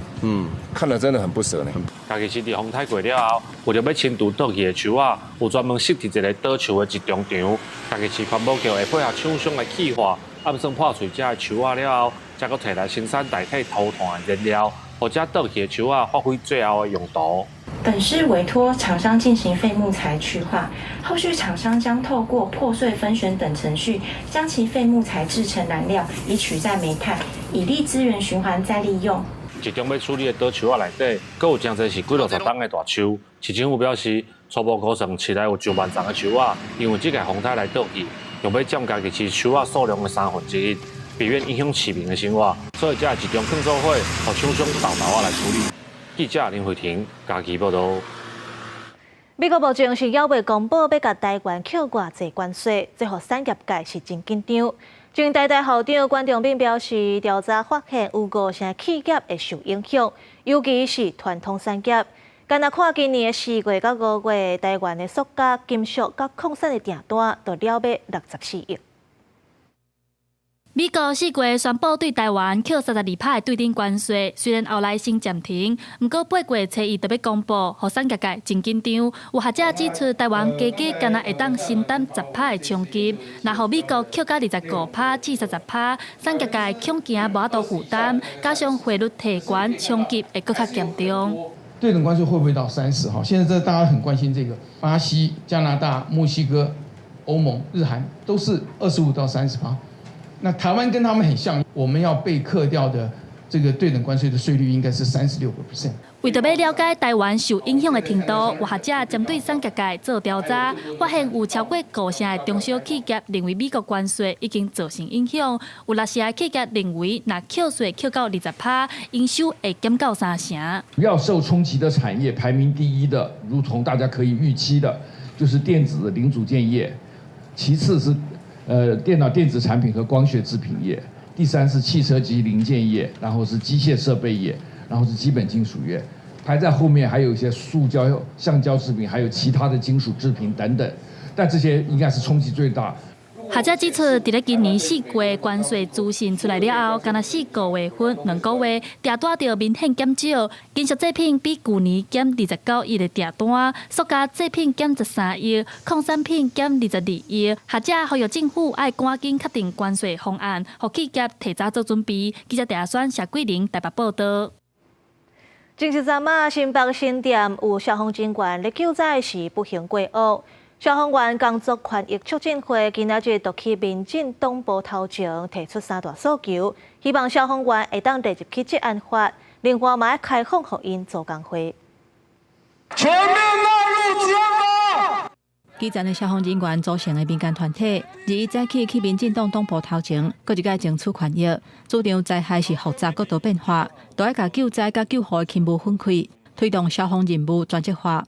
看了真的很不舍呢。家己是伫风台过了后，为着要清除倒去的树仔，有专门设置一个倒树的集中场。家己市环保局会配合厂商的企划，暗算破碎这的树仔了后，再搁摕来生产代替涂炭的燃料，或者倒去的树仔发挥最后的用途。本市委托厂商进行废木材去化，后续厂商将透过破碎分选等程序，将其废木材制成燃料，以取代煤炭，以利资源循环再利用。集中要处理的倒树仔内底，阁有真侪是几60吨的大树。市政府表示，初步估算市内有10万丛的树仔，因为这个风台来倒去，用要占家己市树仔数量的1/3，避免影响市民的生活，所以才会集中更做伙，和厂商豆豆来处理。记者林慧婷，家己报道。美国目前是还未公布要甲台湾扣偌济关税，这互产业界是真紧张。前台大校长关仲斌表示，调查发现有5成企业会受影响，尤其是传统产业。干那看今年4月到5月，台湾的塑胶、金属甲矿产的订单，就了要64亿。美国4月宣布对台湾扣32%的对顶关税，虽然后来先暂停，不过8月初一就要公布，互产业界真紧张。有学者指出，台湾加计干那会当承担10%的冲击，若互美国扣到25%至30%，产业界恐惊无法度负担，加上汇率提悬，冲击会更加严重。对等关税会不会到30？哈，现在大家很关心这个，巴西、加拿大、墨西哥、欧盟、日韩都是25%到30%。那台湾跟他们很像，我们要被课掉的这个对等关税的税率应该是36%。为着要了解台湾受影响的程度，有学者针对产业界做调查，发现有超过5成的中小企业认为美国关税已经造成影响，有6成的企业认为，若扣税扣到20%，营收会减到3成。主要受冲击的产业排名第1的，如同大家可以预期的，就是电子的零组件业，其次是电脑电子产品和光学制品业，第3是汽车及零件业，然后是机械设备业，然后是基本金属业，排在后面还有一些塑胶、橡胶制品，还有其他的金属制品等等，但这些应该是冲击最大。学者指出，伫咧今年4月关税资讯出来了后，敢若4个月份2个月，订单就明显减少，金属制品比去年减29亿的订单，塑胶制品减13亿，矿产品减22亿。学者呼吁政府爱赶紧确定关税方案，互企业提早做准备。记者陈选谢桂玲台北报道。前一阵仔，新北新店有消防警员咧救灾时不幸过恶。消防员工作权益促进会今仔日就去民警党部头前提出3大诉求，希望消防员会当列入去职安法，另外嘛要开放互因做工会。全面纳入职安法。基层的消防人员组成的民间团体，日早起去民进党党部头前，搁一届争取权益。主张灾害是复杂、搁多变化，都要甲救灾、甲救护的勤务分开，推动消防任务专职化。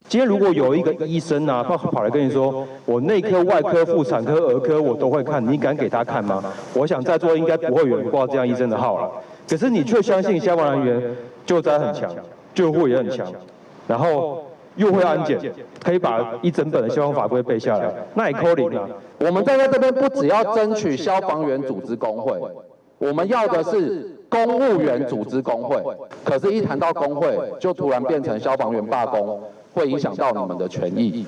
今天如果有一个医生啊，他跑来跟你说，我内科、外科、妇产科、儿科我都会看，你敢给他看吗？我想在座应该不会有人挂这样医生的号了。可是你却相信消防人员救灾很强，救护也很强，然后又会安检，可以把一整本的消防法规背下来，那也扣零啊。我们站在这边不只要争取消防员组织工会，我们要的是公务员组织工会。可是，一谈到工会，就突然变成消防员罢工。会影响到你们的权益。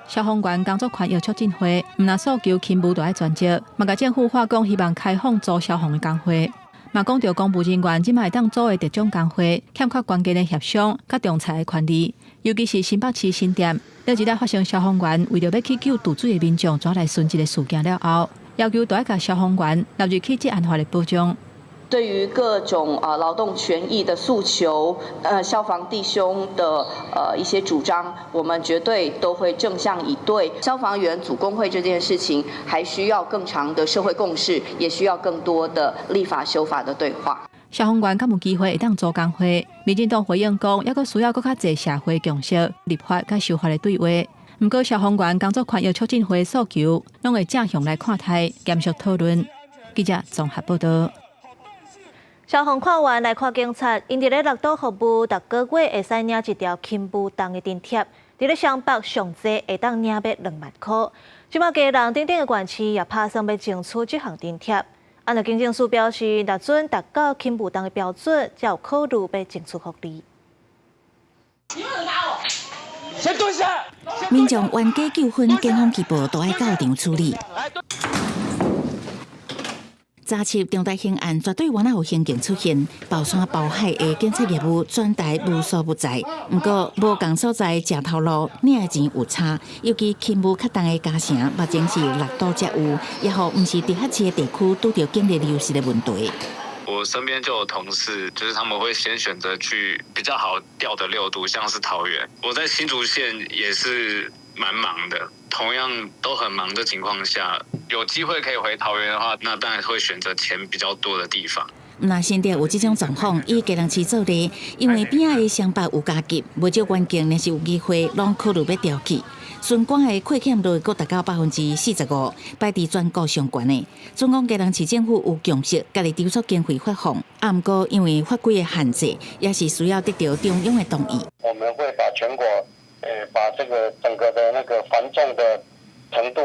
消防员工作权益促进会唔那诉求勤务就要专职，嘛甲政府话讲希望开放做消防的工会，嘛讲到公务人员即卖当做的特种工会，欠缺关键的协商甲仲裁的权利，尤其是新北市新店，了一代发生消防员为着要去救渡水的民众抓来殉职的事件了后，要求都要甲消防员纳入去职安法的保障。对于各种劳动权益的诉求，消防弟兄的一些主张，我们绝对都会正向以对。消防员组工会这件事情，还需要更长的社会共识，也需要更多的立法修法的对话。消防员敢有机会会当做工会？民进党回应讲，还阁需要更较侪社会共识、立法甲修法的对话。不过，消防员工作权益促进会诉求，拢会正向来看待，严肃讨论。记者综合报道。消防看完来看警察，因伫咧6都服务，逐个月会使领一条勤务档的津贴，伫咧双北上济会当领要2万块。即马家人等等的县市也打算要争取这项津贴。按照警政署表示，若准达到轻步当的标准，才有考虑要争取福利。先蹲下。民众冤家纠纷，警方局部都爱到场处理。查缉重大刑案绝对完有刑警出现，包山包海的警察业务转台无所不在。不过无共所在食头路，领的钱有差，尤其轻步较重的家庭，目前是6度才有，也好毋是地下市的地区拄着警力流失的问题。我身边就有同事，就是他们会先选择去比较好调的6都，像是桃园。我在新竹县也是蛮忙的，同样都很忙的情况下，有机会可以回桃园的话，那当然会选择钱比较多的地方。那新店有这种状况，以基隆市做例，因为边仔的商办有加急，不少员警若是有机会，拢考虑要调去。巡管的亏欠率，佫达到45%，摆伫全国上悬的。总讲基隆市政府有强势，家己筹措经费发放，不过因为法规的限制，也是需要得到中央的同意。我们会把全国，把这个整个的那个繁重的程度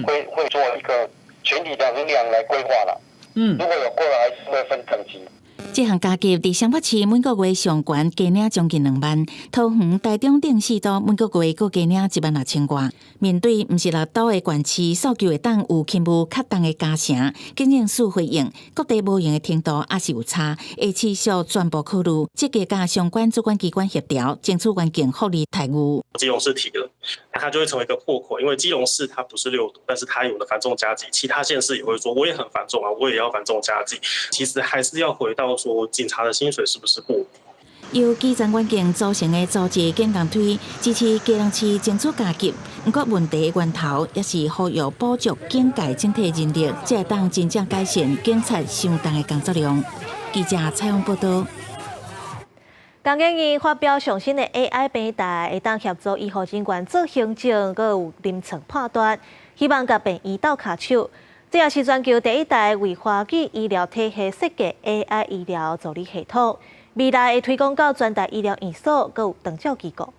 会做一个全体的衡量来规划了。如果有过了，还是会分等级。这项加急伫彰化市每个月上悬加领将近2万，桃园、台中等4都每个月各加领16000外。面对毋是6都的县市诉求会当有轻步较重的加成，警政署回应各地无用的程度也是有差，会持续全部考虑，积极甲相关主管机关协调，争取环境福利待遇。基隆市提了，那它就会成为一个破口，因为基隆市它不是6都，但是它有了繁重加急，其他县市也会说我也很繁重啊，我也要繁重加急。其实还是要回到说警察的薪水是不是不稳定。由基层员警组成的组织警工队支持基隆市争取加急，不过问题的源头也是呼吁补足警界整体人力，才会当真正改善警察相当的工作量。记者采访报道。江建义发表上新的 AI 平台，会当协助医护人员做行政，佮有临床判断，希望甲病医斗卡手。这也是全球第一代为华语医疗体系设计 AI 医疗助理系统，未来会推广到全台医疗院所，佮有长照机构。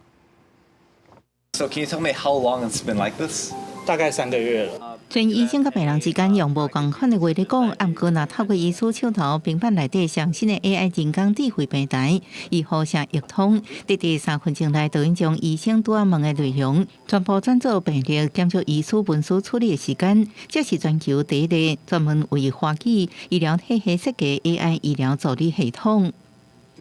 So can you tell me how long it's been like this? 大概3个月了。全医生甲病人之间用无共款的话来讲，毋过若透过医师手头平板内底上新的 AI 人工智慧平台，以互相译通，短短3分钟内，就已将医生拄仔问的内容全部转做病历，减少医师文书处理的时间。这是全球第一个专门为华语医疗体系设计 AI 医疗助理系统。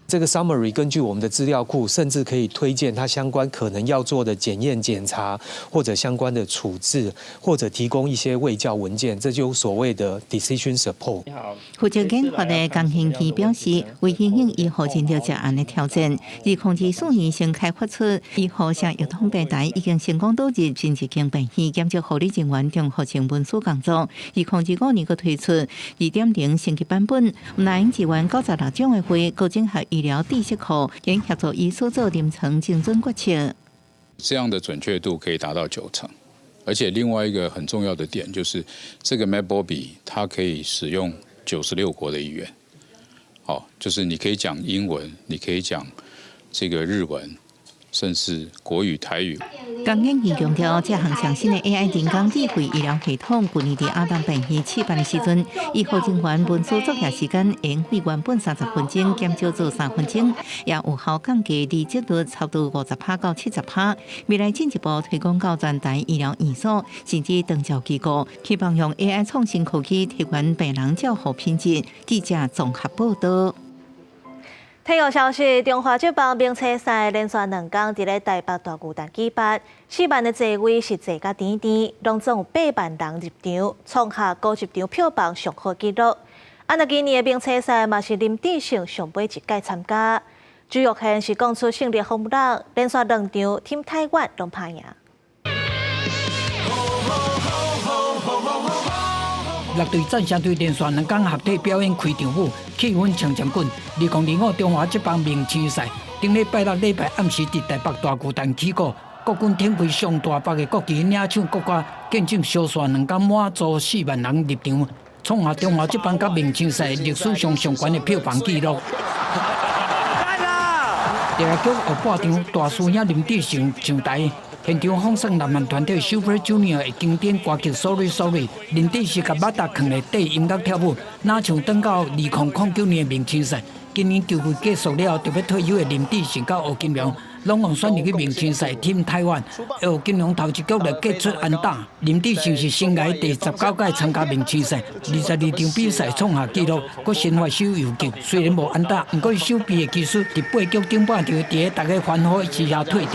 这个 summary 根据我们的资料库，甚至可以推荐它相关可能要做的检验检查，或者相关的处置，或者提供一些卫教文件，这就所谓的 decision support。负责研发的江兴基表示，为应应医护诊疗这案的挑战，2004年先开发出医护向药通平台，已经成功导入新一间病院减少护理人员中合成文书工作。2005年又推出 2.0 升级版本，内容支援96种的会，高整合医疗知识库，并协助医师做临床精准决策。这样的准确度可以达到90%，而且另外一个很重要的点就是，这个 MedBobby 它可以使用96国的语言，就是你可以讲英文，你可以讲这个日文，甚至国语、台语。江建义强调，这项上新的 AI 人工智慧医疗系统，去年伫亚东病院试办的时阵，医护人员文书作业时间由原本30分钟减少做3分钟，也有效降低离职率差不多50%到70%。未来进一步推广到全台医疗院所，甚至长照机构，希望用 AI 创新科技提高病人照护品质。记者综合报道。体育消息：中华职棒名册赛连续2天伫咧台北大巨蛋举办，4万的座位是坐甲甜甜，拢总有8万人入场，创下高入场票房上好纪录。按照今年的名册赛嘛是林志胜上尾一届参加，朱玉宪是讲出胜利红人，连续2场 Team 台湾拢拍赢。6队战胜队连续2天合体表演开场舞，气氛强强滚。2025中华职棒明星赛，顶礼拜6礼拜暗时伫台北大巨蛋起过，国军挺开上大北的国旗，领唱国歌，见证小帅2天满足4万人入场，创下中华职棒甲明星赛历史上上悬的票房纪录。第二局后半场，大师兄林志胜上台现场放送南韩团队 Super Junior 的经典歌曲 Sorry Sorry， 林志是甲马达放咧底音乐跳舞，哪像等到2009年的明星赛，今年球季结束了，特别退休的林志胜甲吴金良，拢用选入去明星赛 Team 台湾。吴金良头一局就击出安打，林志胜是生涯第19届参加明星赛，22场比赛创下纪录，佮先发手游击，虽然无安打，不过手臂的技术伫8局顶半场，伫大家欢呼之下退场。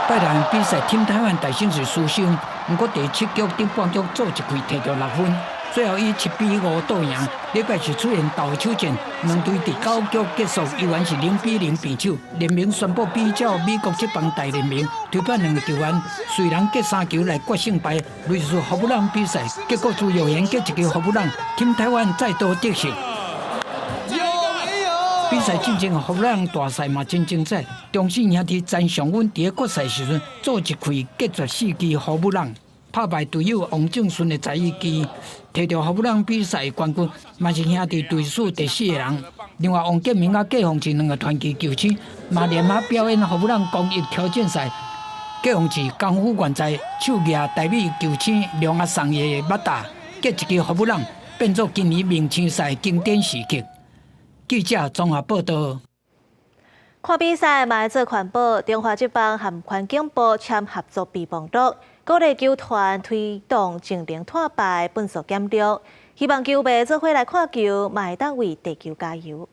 拜六比赛 Team 台湾大胜是输胜，不过第7局顶半局做一开摕到6分。最后以7比5倒赢，礼拜是出现斗手战，两队第9局结束，依然是0比0平手。联盟宣布比较美国职棒大联盟，推翻两个球员，虽然隔3球来决胜败，类似服务人比赛，结果朱耀贤隔一球服务人，Team 台湾再度得胜。比赛进前，服务人大赛嘛真精彩，中信兄弟詹尚文伫决赛时阵做一开隔绝4支服务人。拍败队友王正顺的在意机，摕到服务人比赛冠军，嘛是兄弟队数第4个人。另外，王建民甲季宏志两个传奇球星，嘛联合表演服务人公益挑战赛。季宏志功夫原在，手举台美球星梁阿松的马达，结一支服务人，变作今年明星赛经典时刻。记者综合报道。看比赛嘛要做环保，中华职棒和环境部签合作备忘录。鼓励球团推动净零碳排、粪扫减量，希望球迷做伙来看球，嘛会当为地球加油。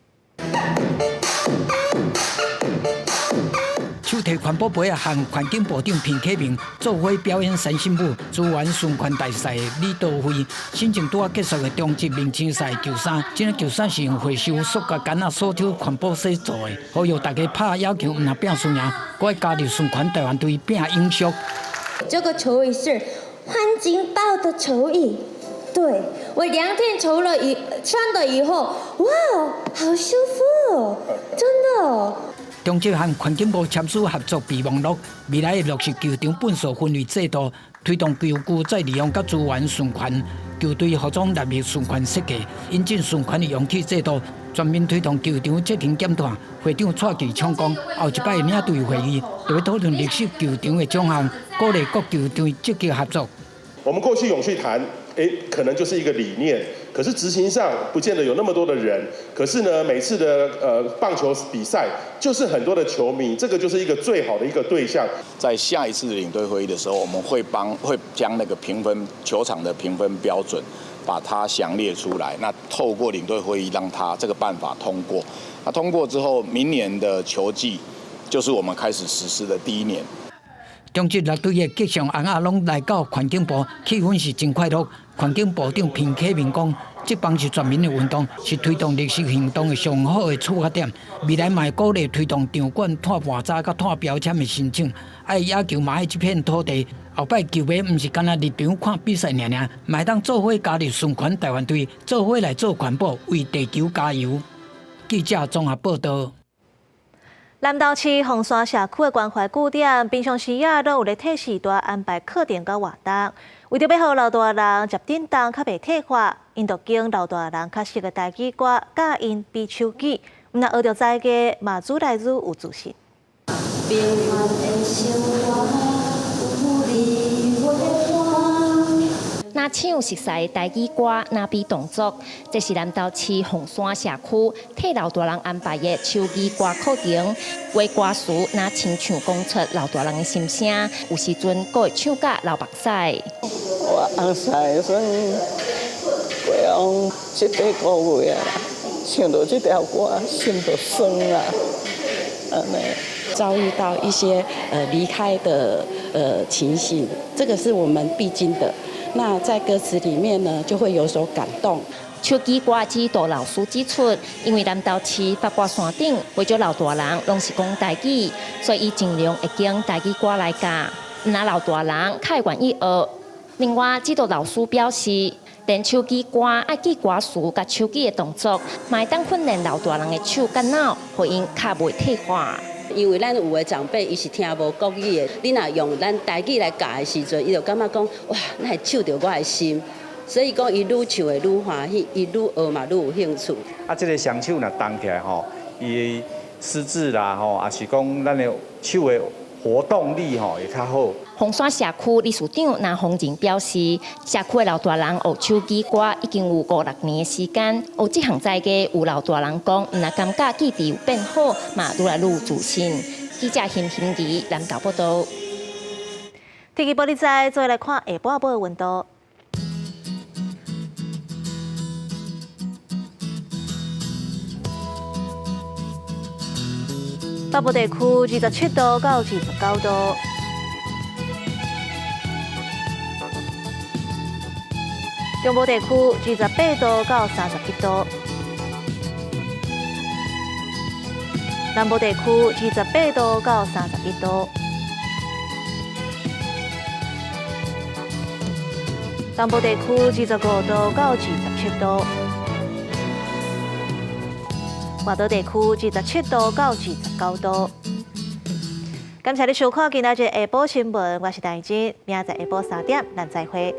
手提环保杯和环境部长平启明做伙表演三新舞资源循环大赛李道会，新正拄结束的中职明星赛球衫，这个球衫是用回收塑胶杆啊、塑胶环保纸做的，呼吁大家拍野球唔拿拼输赢，搁加入循环台湾队拼英雄。这个球椅是环境报的球椅，对我2天穿了以后，哇，好舒服哦，真的哦。中职和环境部签署合作备忘录，未来会落实球场粪扫分类制度，推动球具再利用甲资源循环，球队服装纳入循环设计，引进循环的容器制度，全面推动球场责任减碳。会长蔡奇昌讲，后一摆领队会议就会讨论绿色球场的奖项，鼓励各球队积极合作。我们过去永续谈，可能就是一个理念，可是执行上不见得有那么多的人。可是呢，每次的棒球比赛就是很多的球迷，这个就是一个最好的一个对象。在下一次的领队会议的时候，我们会将那个评分球场的评分标准，把它详列出来。那透过领队会议让它这个办法通过。那通过之后，明年的球季就是我们开始实施的第1年。中职6队的吉祥红啊，拢来到环境部，气氛是真快乐。环境部长平启明讲，职棒是全民的运动，是推动绿色行动的上好的出发点。未来嘛会鼓励推动场馆碳盘查甲碳标签的申请。爱野球嘛爱这片土地，后摆球迷唔是干那入场看比赛尔，嘛会当做伙加入循环台湾队，做伙来做环保，为地球加油。记者综合报道。南投市凤山社区的关怀据点，平常时啊，都有咧替时代安排课程甲活动，为着要互老大人接振动较袂退化，因就经老大人较熟的台语歌教因比手语，毋但学着在地，嘛愈来愈有自信。那唱熟悉台语歌，那比动作，这是南投市凤山社区替老大人安排的手语歌课程。为歌词那亲像讲出老大人的心声，有时阵佫会唱甲流目屎。我红西孙过往7、8个月啊，唱到这条歌，心就酸啊，安尼。遭遇到一些离开的情形，这个是我们必经的。那在歌词里面呢，就会有所感动。手机歌指导老师指出，因为南投市八卦山顶为咗老大人拢是讲台语，所以伊尽量会将台语歌来教，那老大人较愿意学。另外，指导老师表示，练手机歌爱记歌词甲手机的动作，嘛会当训练老大人的手甲脑，互因较袂退化。因为咱有的长辈伊是听无国语的，你若用咱台语来教的时阵，伊就感觉讲哇，那会触到我的心，所以讲伊愈唱会愈欢喜，伊愈学嘛愈有兴趣。啊，这个双手若动起来吼，伊的失智啦吼，也是讲咱的手的活动力也较好。凤山社区理事长南宏仁表示，社区的老大人学手机歌已经有5-6年的时间，学这项在嘅有老大人讲，若感觉记忆有变好，嘛愈来愈有自信。记者辛怡南投报道。天气报你知，再来看下晡的温度。北部地区27度到29度，中部地区28度到31度，南部地区28度到31度，东部地区25度到27度。华岛地区27度到29度。感谢你收看今仔日下晡新闻，我是戴金，明仔载下晡3点咱再会。